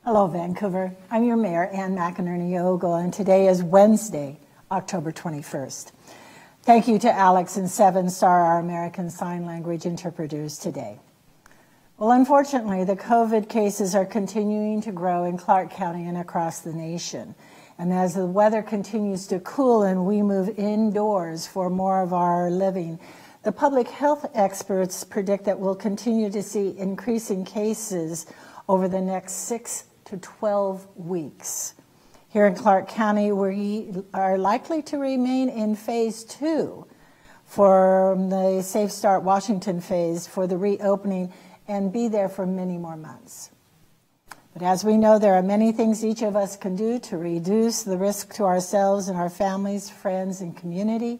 Hello, Vancouver. I'm your Mayor, McEnerny-Ogle, and today is Wednesday, October 21st. Thank you to Alex and 7-Star, our American Sign Language interpreters today. Well, unfortunately, the COVID cases are continuing to grow in Clark County and across the nation. And as the weather continues to cool and we move indoors for more of our living, the public health experts predict that we'll continue to see increasing cases over the next 6 to 12 weeks. Here in Clark County, we are likely to remain in phase 2 for the Safe Start Washington phase for the reopening and be there for many more months. But as we know, there are many things each of us can do to reduce the risk to ourselves and our families, friends, and community.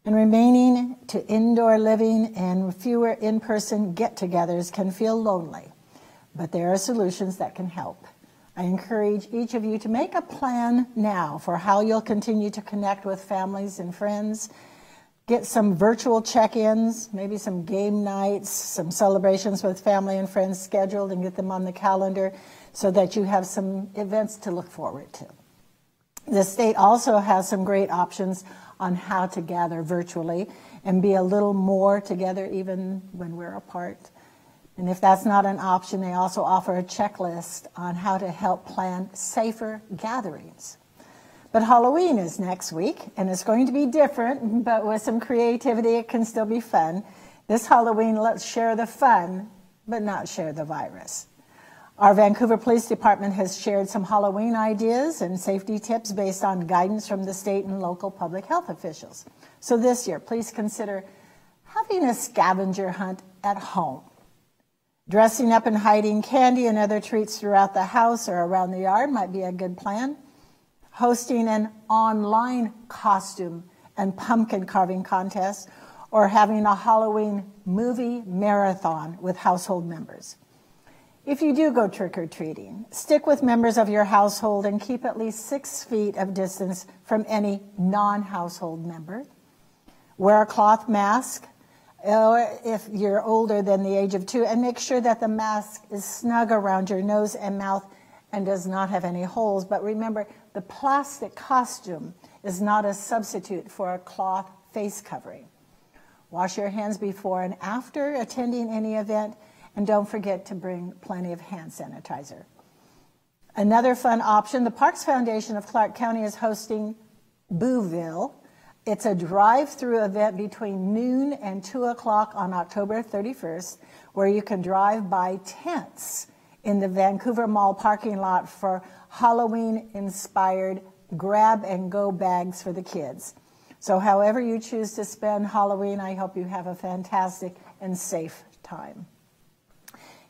And remaining to indoor living and fewer in-person get-togethers can feel lonely. But there are solutions that can help. I encourage each of you to make a plan now for how you'll continue to connect with families and friends. Get some virtual check-ins, maybe some game nights, some celebrations with family and friends scheduled, and get them on the calendar so that you have some events to look forward to. The state also has some great options on how to gather virtually and be a little more together even when we're apart. And if that's not an option, they also offer a checklist on how to help plan safer gatherings. But Halloween is next week, and it's going to be different, but with some creativity, it can still be fun. This Halloween, let's share the fun, but not share the virus. Our Vancouver Police Department has shared some Halloween ideas and safety tips based on guidance from the state and local public health officials. So this year, please consider having a scavenger hunt at home. Dressing up and hiding candy and other treats throughout the house or around the yard might be a good plan. Hosting an online costume and pumpkin carving contest, or having a Halloween movie marathon with household members. If you do go trick-or-treating, stick with members of your household and keep at least 6 feet of distance from any non-household member. Wear a cloth mask, or if you're older than the age of 2, and make sure that the mask is snug around your nose and mouth and does not have any holes. But remember, the plastic costume is not a substitute for a cloth face covering. Wash your hands before and after attending any event, and don't forget to bring plenty of hand sanitizer. Another fun option, the Parks Foundation of Clark County is hosting Booville. It's a drive-through event between noon and 2 o'clock on October 31st, where you can drive by tents in the Vancouver Mall parking lot for Halloween-inspired grab-and-go bags for the kids. So however you choose to spend Halloween, I hope you have a fantastic and safe time.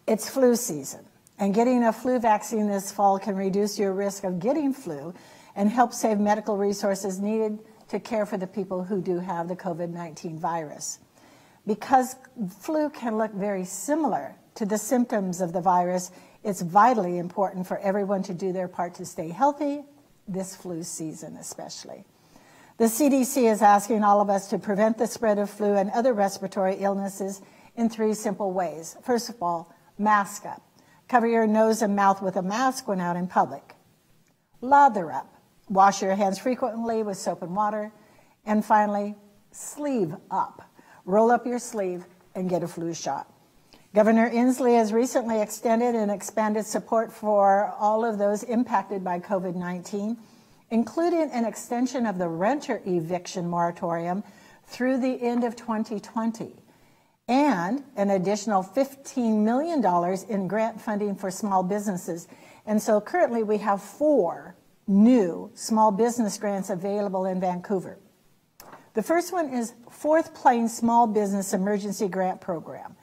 It's flu season, and getting a flu vaccine this fall can reduce your risk of getting flu and help save medical resources needed to care for the people who do have the COVID-19 virus. Because flu can look very similar to the symptoms of the virus, it's vitally important for everyone to do their part to stay healthy, this flu season especially. The CDC is asking all of us to prevent the spread of flu and other respiratory illnesses in 3 simple ways. First of all, mask up. Cover your nose and mouth with a mask when out in public. Lather up. Wash your hands frequently with soap and water. And finally, sleeve up. Roll up your sleeve and get a flu shot. Governor Inslee has recently extended and expanded support for all of those impacted by COVID-19, including an extension of the renter eviction moratorium through the end of 2020, and an additional $15 million in grant funding for small businesses. And so currently we have 4 new small business grants available in Vancouver. The first one is Fourth Plain Small Business Emergency Grant Program.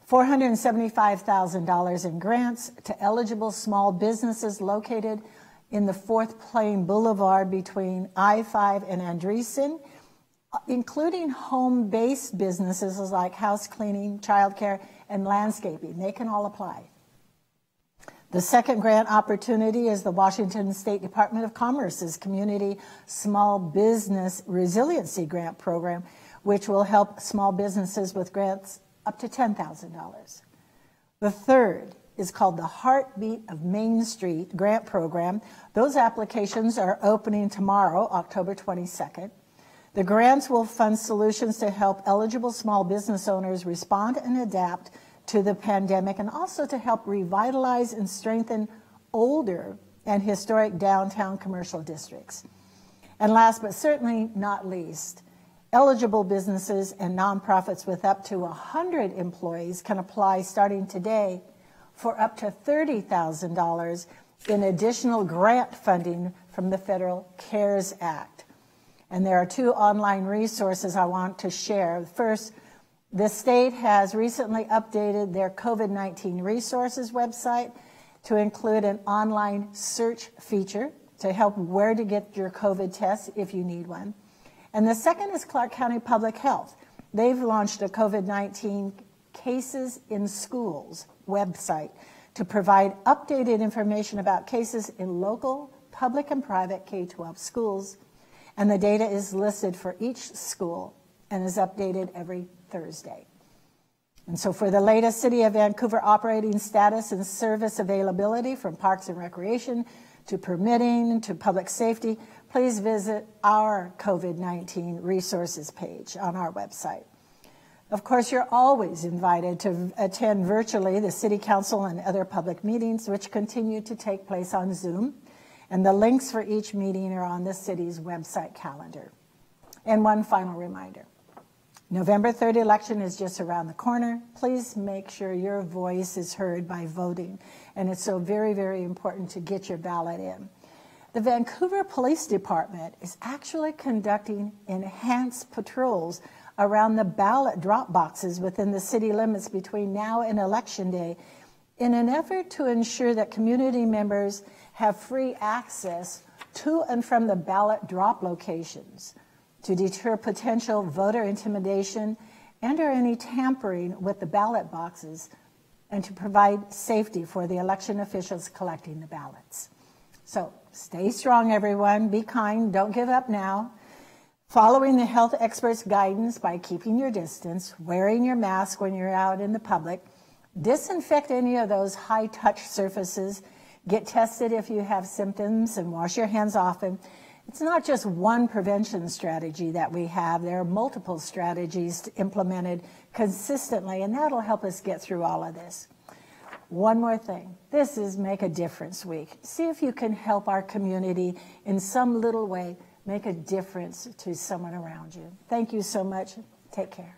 $475,000 in grants to eligible small businesses located in the Fourth Plain Boulevard between I-5 and Andreessen, including home-based businesses like house cleaning, childcare, and landscaping. They can all apply. The second grant opportunity is the Washington State Department of Commerce's Community Small Business Resiliency Grant Program, which will help small businesses with grants up to $10,000. The third is called the Heartbeat of Main Street grant program. Those applications are opening tomorrow, October 22nd. The grants will fund solutions to help eligible small business owners respond and adapt to the pandemic, and also to help revitalize and strengthen older and historic downtown commercial districts. And last but certainly not least, eligible businesses and nonprofits with up to 100 employees can apply starting today for up to $30,000 in additional grant funding from the Federal CARES Act. And there are two online resources I want to share. First, the state has recently updated their COVID-19 resources website to include an online search feature to help where to get your COVID test if you need one. And the second is Clark County Public Health. They've launched a COVID-19 Cases in Schools website to provide updated information about cases in local, public, and private K-12 schools. And the data is listed for each school and is updated every Thursday. And so for the latest City of Vancouver operating status and service availability, from Parks and Recreation to permitting to public safety, please visit our COVID-19 resources page on our website. Of course, you're always invited to attend virtually the City Council and other public meetings, which continue to take place on Zoom. And the links for each meeting are on the city's website calendar. And one final reminder. November 3rd election is just around the corner. Please make sure your voice is heard by voting. And it's so very, very important to get your ballot in. The Vancouver Police Department is actually conducting enhanced patrols around the ballot drop boxes within the city limits between now and Election Day in an effort to ensure that community members have free access to and from the ballot drop locations, to deter potential voter intimidation and or any tampering with the ballot boxes, and to provide safety for the election officials collecting the ballots. So stay strong, everyone. Be kind. Don't give up now. Following the health experts' guidance by keeping your distance, wearing your mask when you're out in the public, disinfect any of those high-touch surfaces, get tested if you have symptoms, and wash your hands often. It's not just one prevention strategy that we have. There are multiple strategies implemented consistently, and that'll help us get through all of this. One more thing. This is Make a Difference Week. See if you can help our community in some little way make a difference to someone around you. Thank you so much. Take care.